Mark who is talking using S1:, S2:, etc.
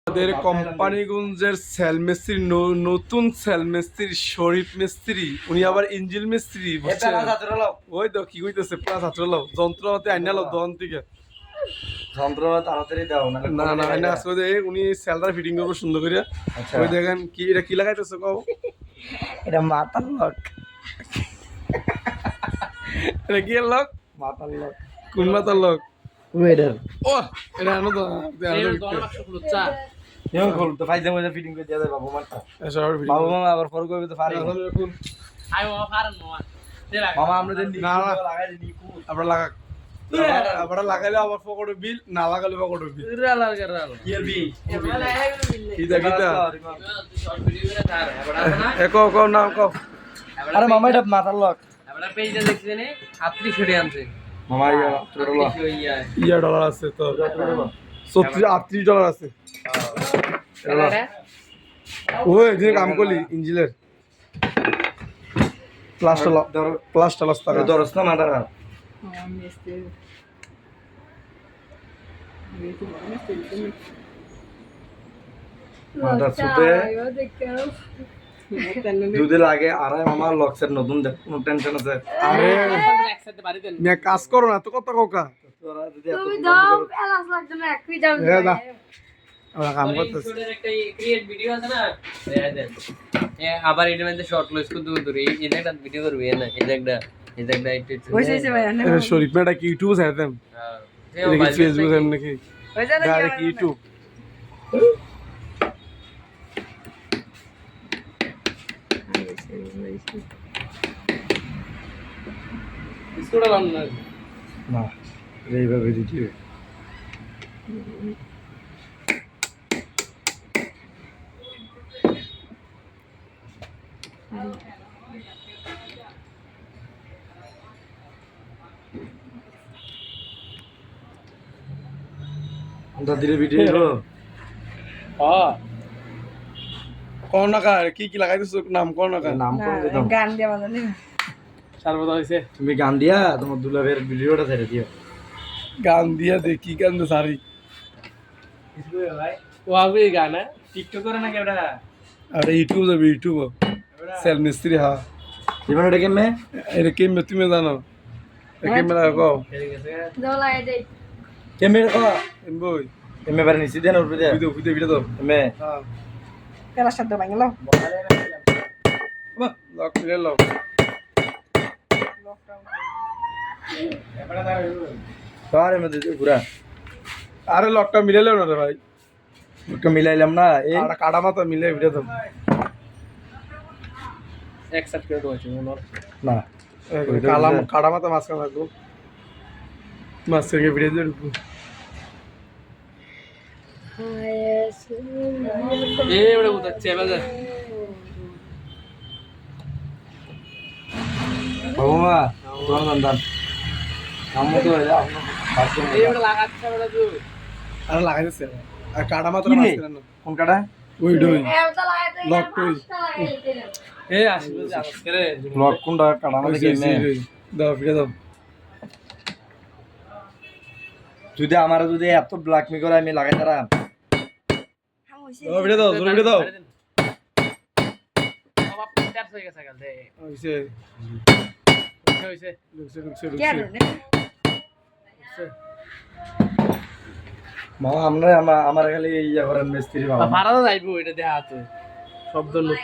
S1: আমাদের কোম্পানিগঞ্জের সেল মিস্ত্রি নতুন সেল মিস্ত্রি শরীফ মিস্ত্রি উনি আবার ইঞ্জিল মিস্ত্রি বুঝছেন ওই তো কি কইতেছে প্লাস ছাত্র লাও যন্ত্রপাতি আইনা লাও দহন থেকে
S2: যন্ত্রপাতি তাড়াতাড়ি দাও
S1: না না আইনা আসলে উনি সেলটা ফিটিং করবো সুন্দর করে ওই দেখেন কি এটা কি লাগাইতেছে কও
S2: এটা মাথার লক
S1: এটা কি লক
S2: মাথার লক
S1: কোন মাথার লক
S2: ওয়েডার
S1: ও এটা আনো তো
S2: কেমন খোল তো ফাইজে মধ্যে ফিটিং করে দিয়া দেয় বাবু মাটা
S1: এসব ফিটিং
S2: বাবু মামা আবার ফর করবে তো পারি মামা আমরা যে
S1: না, না।
S2: লাগাই দিই
S1: আমরা লাগা আমরা লাগাইলে আবার পকেটে বিল না লাগালে পকেটে বিল
S2: কি আর বি
S1: কিটা কিটা একো কও নাম কও
S2: আরে মামা এটা মাথার লক
S3: আমরা পেজটা দেখছি নে 38 আনছে
S2: মামা ইয়া ছোট লক
S1: ইয়া ডলার আছে তো 38 ডলার আছে ওই যে কাম করলি ইঞ্জিনের প্লাস্টার লস টাকা
S2: দরস না মাথার মাথার সুতে যদি লাগে আরে মামা লক্সের নতুন দেখ কোনো টেনশন আছে
S1: আরে মিয়া কাজ করো না তো কত কোকা
S2: তোরা যদি
S4: তুমি দাও এলাস লাগবে না একই দাম
S1: এ দা আমরা কাম করতেছি
S3: একটা ক্রিয়েট ভিডিও আছে না দেন আবার এর মধ্যে শর্ট লস করে দেব তোরে এই একটা ভিডিও করবি না এই একটা
S4: হইছে ভাই না
S1: এটা শরীফ মেটা কি ইউটিউব ছাড়তাম এটা কি ফেসবুক এম নাকি
S4: হইছে না
S1: ডাইরেক্ট ইউটিউব
S3: স্কুটা লাম না
S2: না এইভাবে দিতে দাদির ভিডিও
S3: হ্যাঁ
S1: কোন নাকা কি কি লাগাইতেছো নাম কোন নাকা
S2: নাম কোন দিতাম
S4: গান দিয়া বাজালে
S3: সর্বদা হইছে
S2: তুমি গান দিয়া তোমার দুলাভের ভিডিওটা ছেড়ে দিও
S1: গান দিয়া দেখি গান তো সারি
S3: ও আবে গানা টিকটক করে না কেডা
S1: আরে ইউটিউব যাবে ইউটিউব সেল মিস্ত্রি হ্যাঁ
S2: জীবন এটা কেমনে
S1: এটা কি তুমি জানো কেমন লাগো
S4: দলাই দেই
S2: কেমনে কো
S1: এম বই
S2: কেমনে বারে নিচে দেন উপরে দেন
S1: ভিডিও দাও
S2: কেমনে
S1: হ্যাঁ
S4: কেলা শব্দ ভাঙলো
S1: বাহ লক মিলে লক
S2: তারে মধ্যে পুরা
S1: আরে লকটা মিলাইলো না রে ভাই
S2: ওকে মিলাইলাম না এই
S1: আর কাটা মাথা মিলে ভিডিও দাও
S3: একসাথে করে হইছে মনে
S2: না
S1: কালাম কাটা মাথা মাঝখানে রাখবো মাঝখানে ভিডিও দিয়ে ঢুকবো
S3: এই বড় বুঝাচ্ছে বাজার
S2: বাবু মা তোমার দান কাম তো হয়ে যাও
S3: এই বড় লাগাচ্ছে বড় তুই
S1: আর লাগাইতেছে আর কাটা মাথা
S2: কি রে?
S1: মাঝখানে না
S2: কোন কাটা
S1: ওই ডই
S4: এটা লাগাই দেই
S1: লক কই
S3: এই আসবে আজকে রে
S2: লক কোনটা কাটা মানে কেমনে
S1: দাও ভিডিও দাও
S2: যদি আমার যদি এত ব্ল্যাক মি করে আমি লাগাই তারা
S1: দাও ভিডিও দাও জোরে ভিডিও দাও
S3: বাবা পিটার হয়ে গেছে কাল দে
S1: হইছে
S3: হইছে
S1: ঢুকছে ঢুকছে
S4: কে
S1: ঢুকছে
S2: মামা আমরা আমার খালি ইয়া করেন মিস্ত্রি মামা
S3: ভাড়া যাইবো এটা দেখা তো শব্দ